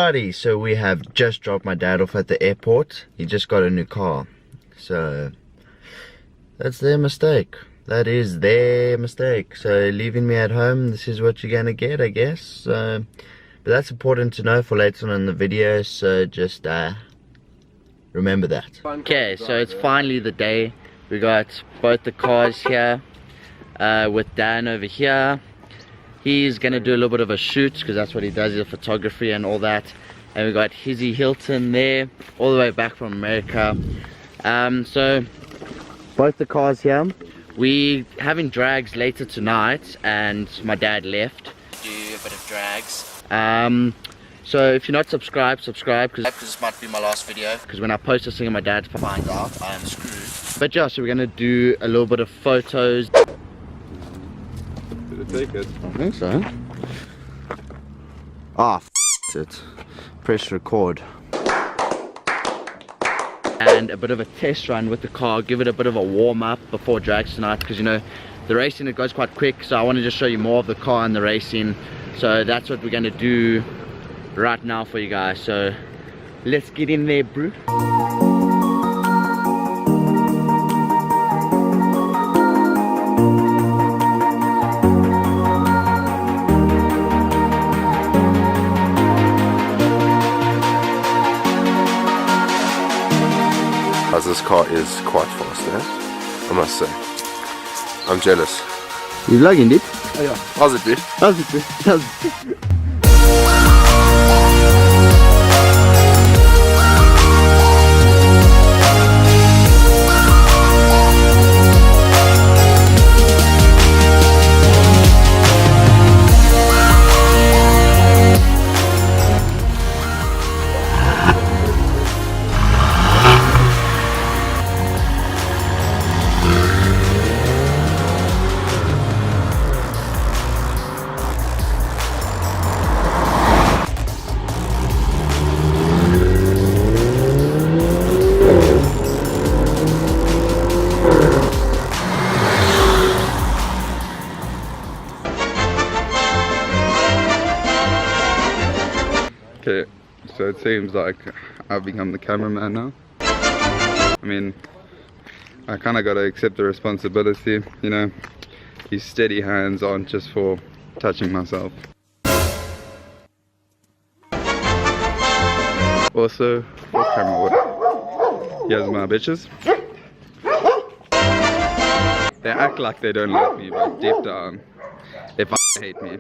Alrighty, so we have just dropped my dad off at the airport. He just got a new car. So that's their mistake. That is their mistake. So leaving me at home, this is what you're gonna get, I guess. But that's important to know for later on in the video, so just remember that. Okay, so it's finally the day. We got both the cars here, with Dan over here. He's gonna do a little bit of a shoot because that's what he does, is photography and all that. And we got Hizzy Hilton there, all the way back from America. So both the cars here. We having drags later tonight, and my dad left to do a bit of drags. So if you're not subscribed, subscribe, because this might be my last video. Because when I post this thing and my dad finds out, I am screwed. But yeah, so we're gonna do a little bit of photos. Did it take it? I think so. Ah, it. Press record. And a bit of a test run with the car, give it a bit of a warm up before drags tonight, because you know the racing, it goes quite quick, so I want to just show you more of the car and the racing. So that's what we're going to do right now for you guys, so let's get in there, bro. As this car is quite fast, I must say. I'm jealous. You vlogging, dude? Oh yeah. How's it, dude? How's it, dude? How's it? Okay, so it seems like I've become the cameraman now. I mean, I kind of got to accept the responsibility, you know. These steady hands aren't just for touching myself. Also, for camera work. Here's my bitches. They act like they don't like me, but deep down, they hate me.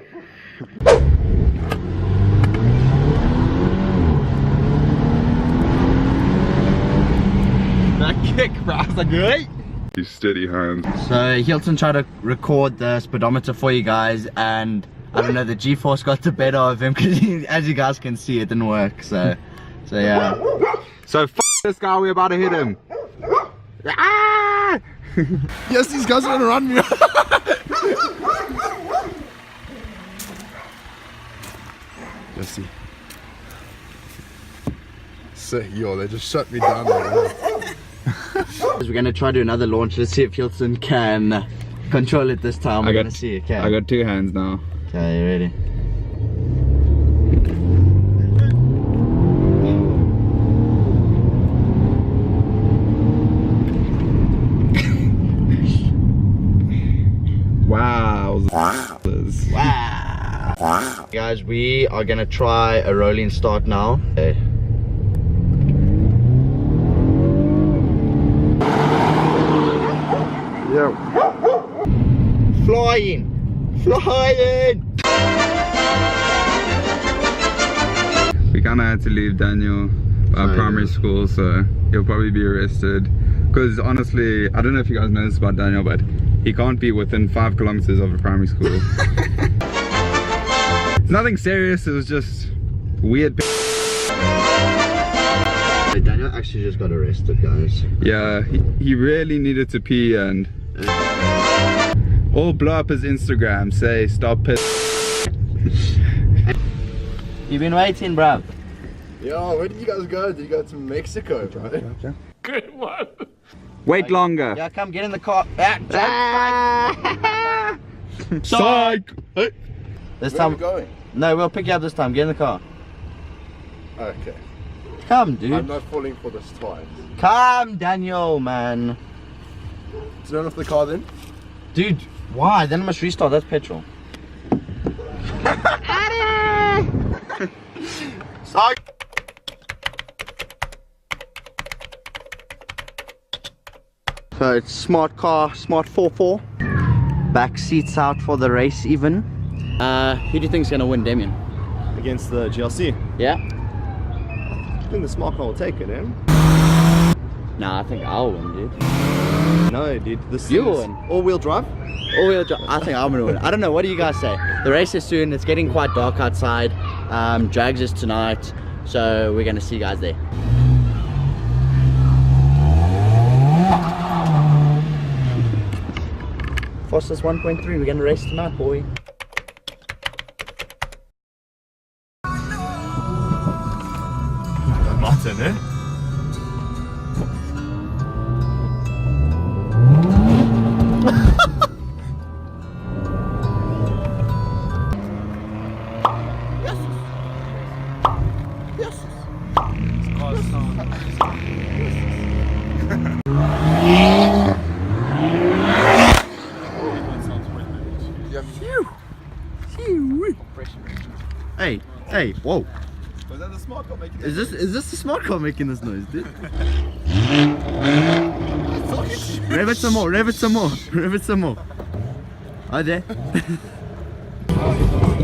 That kick, bro. I was like, hey! These steady hands. So Hilton tried to record the speedometer for you guys, and I don't know, the G-force got the better of him, because as you guys can see, it didn't work. So yeah. So f this guy, we're about to hit him. Ah! Yes, these guys are gonna run me. Jesse. So, yo, they just shut me down right now. We're gonna try to do another launch. Let's see if Hilton can control it this time. We're gonna see. Okay. I got two hands now. Okay, you ready? Wow. Wow. Wow. Guys, we are gonna try a rolling start now. Okay. Yeah. Flying! We kind of had to leave Daniel primary school, so he'll probably be arrested. Because honestly, I don't know if you guys know this about Daniel, but he can't be within 5 kilometers of a primary school. It's nothing serious, it was just weird. Daniel actually just got arrested, guys. Yeah, he really needed to pee, and all blow up his Instagram, say stop piss. You've been waiting, bruv. Yo, where did you guys go? Did you go to Mexico, bro? Good one. Wait longer. Yeah, come get in the car. Psych! Hey. This Where are we time, going? no, we'll pick you up this time. Get in the car. Okay. Come, dude. I'm not falling for this twice. Come, Daniel, man. Turn off the car then. Dude, why? Then I must restart. That's petrol. Sorry. So it's smart car, smart 4.4. Back seats out for the race even. Who do you think's gonna win, Damien? Against the GLC. Yeah? I think the smart car will take it, eh? Nah, I think I'll win, dude. No, dude. This You is win. all-wheel drive. All-wheel drive. I think I'm gonna win. I don't know. What do you guys say? The race is soon. It's getting quite dark outside. Drags is tonight, so we're gonna see you guys there. Fastest 1.3. We're gonna race tonight, boy. Martin, eh? Hey, hey, whoa. Was that the smart car making Is this the smart car making this noise, dude? Rev it some more, rev it some more, rev it some more. Hi there.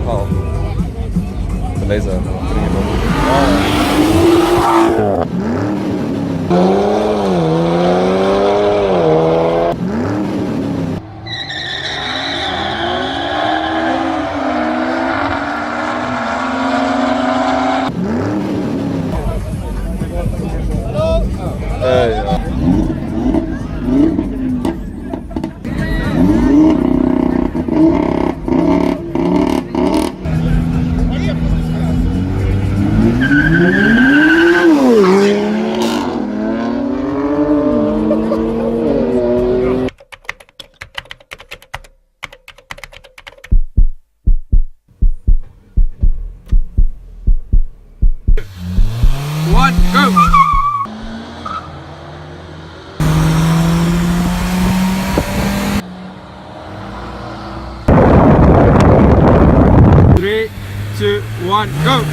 Oh. The laser. Putting it on. One, go! 3, 2, 1, go!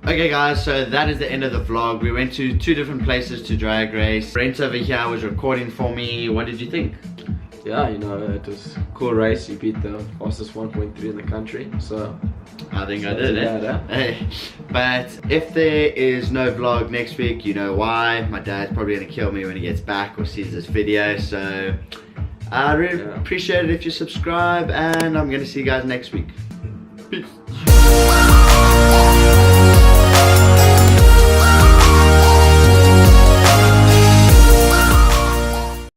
Okay guys, so that is the end of the vlog. We went to 2 different places to drag race. Brent over here was recording for me. What did you think? Yeah, you know, it was a cool race. You beat the fastest 1.3 in the country, so I think I not did too it. bad, huh? Hey, but if there is no vlog next week, you know why. My dad's probably gonna kill me when he gets back or sees this video. So I really appreciate it if you subscribe, and I'm gonna see you guys next week. Peace.